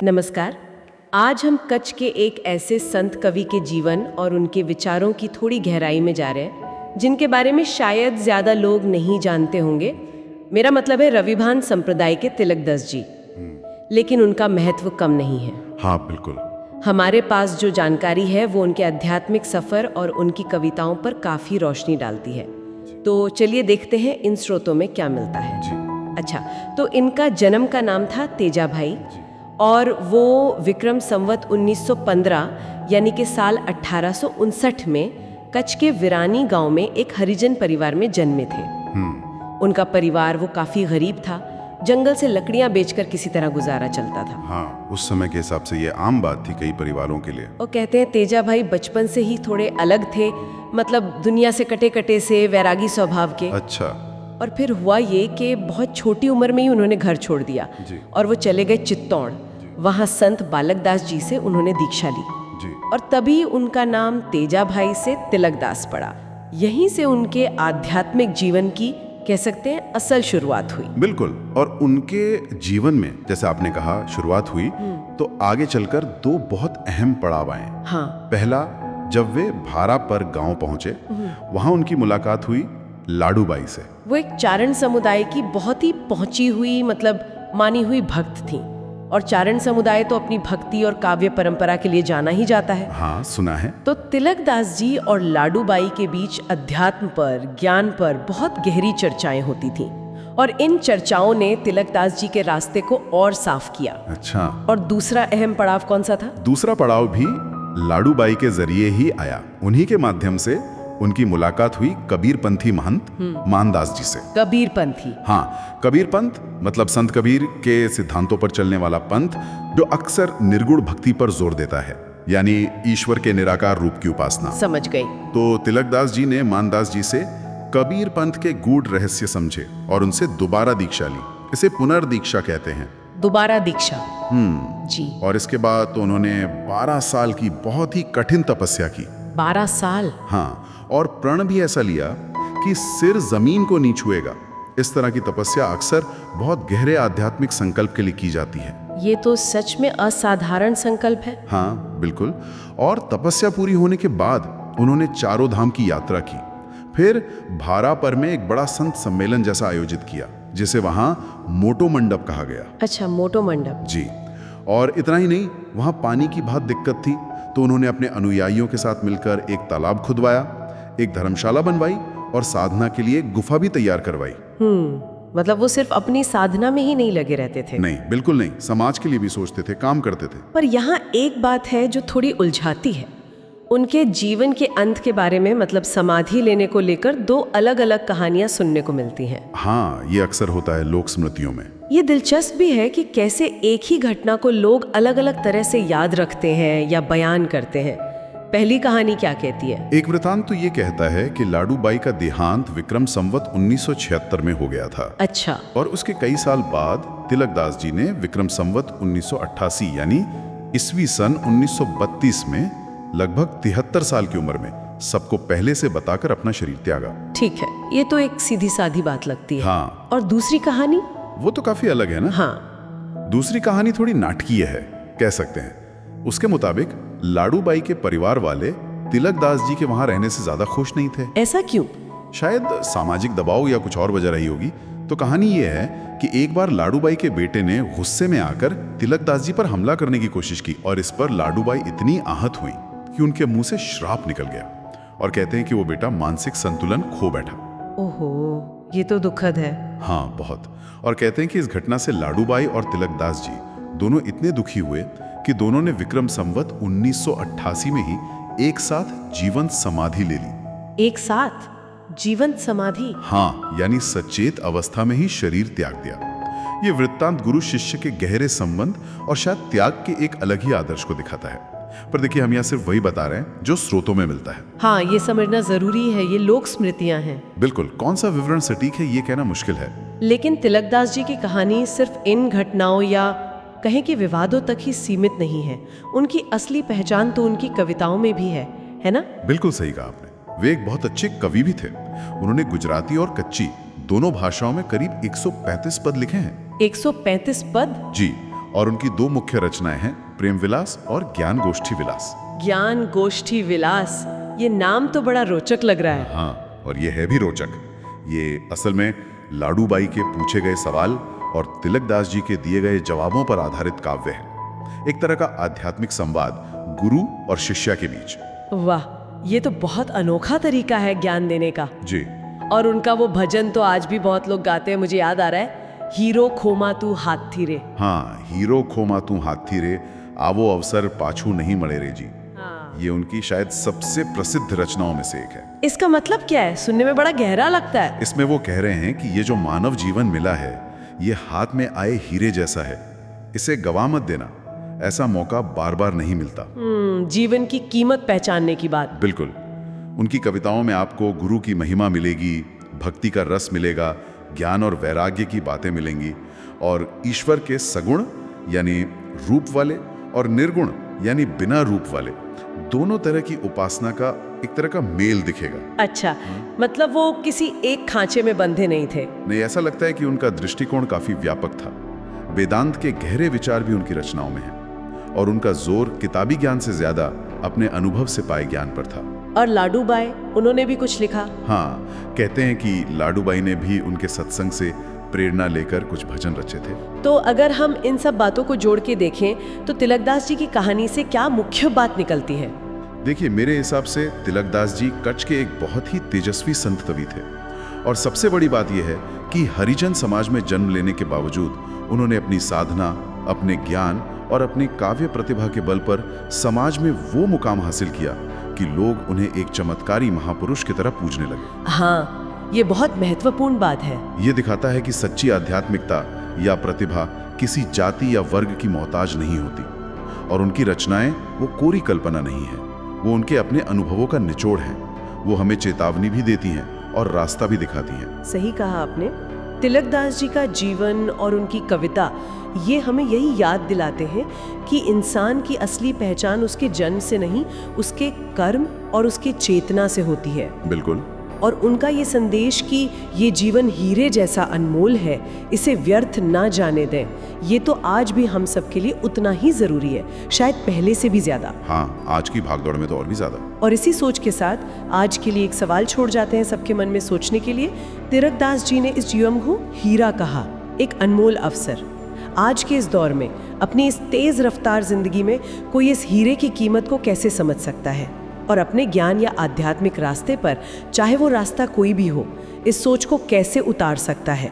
नमस्कार। आज हम कच्छ के एक ऐसे संत कवि के जीवन और उनके विचारों की थोड़ी गहराई में जा रहे हैं जिनके बारे में शायद ज़्यादा लोग नहीं जानते होंगे। मेरा मतलब है रविभान संप्रदाय के तिलकदास जी। लेकिन उनका महत्व कम नहीं है। हाँ बिल्कुल। हमारे पास जो जानकारी है वो उनके आध्यात्मिक सफ़र और उनकी कविताओं पर काफ़ी रोशनी डालती है। तो चलिए देखते हैं इन स्रोतों में क्या मिलता है। जी। अच्छा, तो इनका जन्म का नाम था तेजा भाई और वो विक्रम संवत 1915 यानी कि साल 1859 में कच्छ के विरानी गांव में एक हरिजन परिवार में जन्मे थे। उनका परिवार वो काफ़ी गरीब था, जंगल से लकड़ियां बेचकर किसी तरह गुजारा चलता था। हाँ, उस समय के हिसाब से ये आम बात थी कई परिवारों के लिए। और कहते हैं तेजा भाई बचपन से ही थोड़े अलग थे, मतलब दुनिया से कटे कटे से, वैरागी स्वभाव के। अच्छा। और फिर हुआ ये कि बहुत छोटी उम्र में ही उन्होंने घर छोड़ दिया जी। और वो चले गए चित्तौड़। वहाँ संत बालकदास जी से उन्होंने दीक्षा ली जी। और तभी उनका नाम तेजा भाई से तिलकदास पड़ा। यहीं से उनके आध्यात्मिक जीवन की कह सकते हैं असल शुरुआत हुई। बिल्कुल। और उनके जीवन में जैसे आपने कहा शुरुआत हुई, तो आगे चलकर दो बहुत अहम पड़ाव आए। हाँ। पहला, जब वे भारा पर गांव पहुंचे, वहां उनकी मुलाकात हुई लाडूबाई से। वो एक चारण समुदाय की बहुत ही पहुंची हुई, मतलब मानी हुई भक्त थी। और चारण समुदाय तो अपनी भक्ति और काव्य परंपरा के लिए जाना ही जाता है। हाँ, सुना है। तो तिलकदास जी और लाडूबाई के बीच अध्यात्म पर, ज्ञान पर बहुत गहरी चर्चाएं होती थीं और इन चर्चाओं ने तिलकदास जी के रास्ते को और साफ किया। अच्छा। और दूसरा अहम पड़ाव कौन सा था? दूसरा पड़ाव भी लाडूबाई के जरिए ही आया। उन्हीं के माध्यम से उनकी मुलाकात हुई कबीरपंथी महंत मानदास जी से। कबीरपंथी? हाँ, कबीर पंथ मतलब संत कबीर के सिद्धांतों पर चलने वाला पंथ, जो अक्सर निर्गुण भक्ति पर जोर देता है, यानी ईश्वर के निराकार रूप की उपासना। समझ गई। तो तिलकदास जी ने मानदास जी से कबीर पंथ के गूढ़ रहस्य समझे और उनसे दोबारा दीक्षा ली। इसे पुनर्दीक्षा कहते हैं। दोबारा दीक्षा? जी। और इसके बाद तो उन्होंने 12 साल की बहुत ही कठिन तपस्या की। 12 साल? हाँ, और प्रण भी ऐसा लिया कि सिर जमीन को नहीं छुएगा। इस तरह की तपस्या अक्सर बहुत गहरे आध्यात्मिक संकल्प के लिए की जाती है। ये तो सच में असाधारण संकल्प है। हाँ बिल्कुल। और तपस्या पूरी होने के बाद उन्होंने चारों धाम की यात्रा की। फिर भारा पर में एक बड़ा संत सम्मेलन जैसा आयोजित किया, जिसे वहां मोटो मंडप कहा गया। अच्छा, मोटो मंडप। जी। और इतना ही नहीं, वहां पानी की बहुत दिक्कत थी, तो उन्होंने अपने अनुयायियों के साथ मिलकर एक तालाब खुदवाया, एक धर्मशाला बनवाई और साधना के लिए गुफा भी तैयार करवाई। मतलब वो सिर्फ अपनी साधना में ही नहीं लगे रहते थे? नहीं, बिल्कुल नहीं। समाज के लिए भी सोचते थे, काम करते थे। पर यहाँ एक बात है जो थोड़ी उलझाती है। उनके जीवन के अंत के बारे में, मतलब समाधि लेने को लेकर, दो अलग अलग कहानियां सुनने को मिलती हैं। हाँ, ये अक्सर होता है लोक स्मृतियों में। ये दिलचस्प भी है कि कैसे एक ही घटना को लोग अलग अलग तरह से याद रखते हैं या बयान करते हैं। पहली कहानी क्या कहती है? एक वृतांत तो ये कहता है कि लाडूबाई का देहांत विक्रम संवत 1976 में हो गया था। अच्छा। और उसके कई साल बाद तिलकदास जी ने विक्रम संवत 1988 यानी ईस्वी सन 1932 में लगभग 73 साल की उम्र में सबको पहले से बताकर अपना शरीर त्यागा। ठीक है, ये तो एक सीधी साधी बात लगती है। हाँ। और दूसरी कहानी? वो तो काफी अलग है ना। हाँ। दूसरी कहानी थोड़ी नाटकीय है, कह सकते हैं। उसके मुताबिक लाडूबाई के परिवार वाले तिलकदास जी के वहां रहने से ज्यादा खुश नहीं थे। ऐसा क्यों? शायद सामाजिक दबाव या कुछ और वजह रही होगी। तो कहानी ये है कि एक बार लाडूबाई के बेटे ने गुस्से में आकर तिलकदास जी पर हमला करने की कोशिश की और इस पर लाडूबाई इतनी आहत हुई कि उनके मुंह से श्राप निकल गया और कहते हैं कि वो बेटा मानसिक संतुलन खो बैठा। ओहो, ये तो दुखद है। हाँ, बहुत। और कहते हैं कि इस घटना से लाडूबाई और तिलकदास जी दोनों इतने दुखी हुए कि दोनों ने विक्रम संवत 1988 में ही एक साथ जीवंत समाधि ले ली। एक साथ जीवंत समाधि? हाँ, यानी सचेत अवस्था में ही शरीर त्याग दिया। ये वृत्तांत गुरु शिष्य के गहरे संबंध और शायद त्याग के एक अलग ही आदर्श को दिखाता है। पर देखिए, हम यहाँ सिर्फ वही बता रहे हैं जो स्रोतों में मिलता है। हाँ, ये समझना जरूरी है, ये लोक स्मृतियां हैं। बिल्कुल, कौन सा विवरण सटीक है ये कहना मुश्किल है। लेकिन तिलकदास जी की कहानी सिर्फ इन घटनाओं या कहें कि विवादों तक ही सीमित नहीं है। उनकी असली पहचान तो उनकी कविताओं में भी है ना? बिल्कुल सही कहा आपने। वे एक बहुत अच्छे कवि भी थे। उन्होंने गुजराती और कच्ची दोनों भाषाओं में करीब 135 पद लिखे हैं। 135 पद? जी। और उनकी दो मुख्य रचनाएं हैं प्रेम विलास और ज्ञान गोष्ठी विलास। ज्ञान गोष्ठी विलास, ये नाम तो बड़ा रोचक लग रहा है। हाँ, और ये है भी रोचक। ये असल में लाडूबाई के पूछे गए सवाल और तिलकदास जी के दिए गए जवाबों पर आधारित काव्य है। एक तरह का आध्यात्मिक संवाद गुरु और शिष्या के बीच। वाह, ये तो बहुत अनोखा तरीका है ज्ञान देने का। जी। और उनका वो भजन तो आज भी बहुत लोग गाते हैं, मुझे याद आ रहा है, हीरो खोमा तू हाथी रे। हाँ, हीरो खोमा तू हाथी रे, आवो अवसर पाछू नहीं मरे रे जी। ये उनकी शायद सबसे प्रसिद्ध रचनाओं में से एक है। इसका मतलब क्या है? सुनने में बड़ा गहरा लगता है। इसमें वो कह रहे हैं कि ये जो मानव जीवन मिला है, ये हाथ में आए हीरे जैसा है, इसे गवा मत देना। ऐसा मौका बार बार नहीं मिलता। जीवन की कीमत पहचानने की बात। बिल्कुल। उनकी कविताओं में आपको गुरु की महिमा मिलेगी, भक्ति का रस मिलेगा, ज्ञान और वैराग्य की बातें मिलेंगी, और ईश्वर के सगुण यानी रूप वाले और निर्गुण यानी बिना रूप वाले दोनों तरह की उपासना का एक तरह का मेल दिखेगा। अच्छा, मतलब वो किसी एक खांचे में बंधे नहीं थे। नहीं, ऐसा लगता है कि उनका दृष्टिकोण काफी व्यापक था। वेदांत के गहरे विचार भी उनकी रचनाओं में हैं, और उनका जोर किताबी ज्ञान से ज्यादा अपने अनुभव से पाए ज्ञान पर था। और लाडूबाई, उन्होंने भी कुछ लिखा? हाँ, कहते हैं कि लाडूबाई ने भी उनके सत्संग से प्रेरणा लेकर कुछ भजन रचे थे। तो अगर हम इन सब बातों को जोड़ के देखें तो तिलकदास जी की कहानी से क्या मुख्य बात निकलती है? देखिए, मेरे हिसाब से तिलकदास जी कच्छ के एक बहुत ही तेजस्वी संत कवि थे, और सबसे बड़ी बात यह है कि हरिजन समाज में जन्म लेने के बावजूद उन्होंने अपनी साधना, अपने ज्ञान और अपनी काव्य प्रतिभा के बल पर समाज में वो मुकाम हासिल किया कि लोग उन्हें एक चमत्कारी महापुरुष की तरह पूजने लगे। हाँ, ये बहुत महत्वपूर्ण बात है। ये दिखाता है कि सच्ची आध्यात्मिकता या प्रतिभा किसी जाति या वर्ग की मोहताज नहीं होती, और उनकी रचनाएं वो कोरी कल्पना नहीं है, वो उनके अपने अनुभवों का निचोड़ है। वो हमें चेतावनी भी देती हैं और रास्ता भी दिखाती हैं। सही कहा आपने। तिलकदास जी का जीवन और उनकी कविता ये हमें यही याद दिलाते हैं कि इंसान की असली पहचान उसके जन्म से नहीं, उसके कर्म और उसके चेतना से होती है। बिल्कुल। और उनका ये संदेश कि ये जीवन हीरे जैसा अनमोल है, इसे व्यर्थ ना जाने दें, ये तो आज भी हम सब के लिए उतना ही जरूरी है, शायद पहले से भी ज्यादा। हाँ, आज की भागदौड़ में तो और भी ज्यादा। और इसी सोच के साथ आज के लिए एक सवाल छोड़ जाते हैं सबके मन में सोचने के लिए। तिलकदास जी ने इस जीवन को हीरा कहा, एक अनमोल अवसर। आज के इस दौर में अपनी इस तेज रफ्तार जिंदगी में कोई इस हीरे की कीमत को कैसे समझ सकता है, और अपने ज्ञान या आध्यात्मिक रास्ते पर, चाहे वो रास्ता कोई भी हो, इस सोच को कैसे उतार सकता है?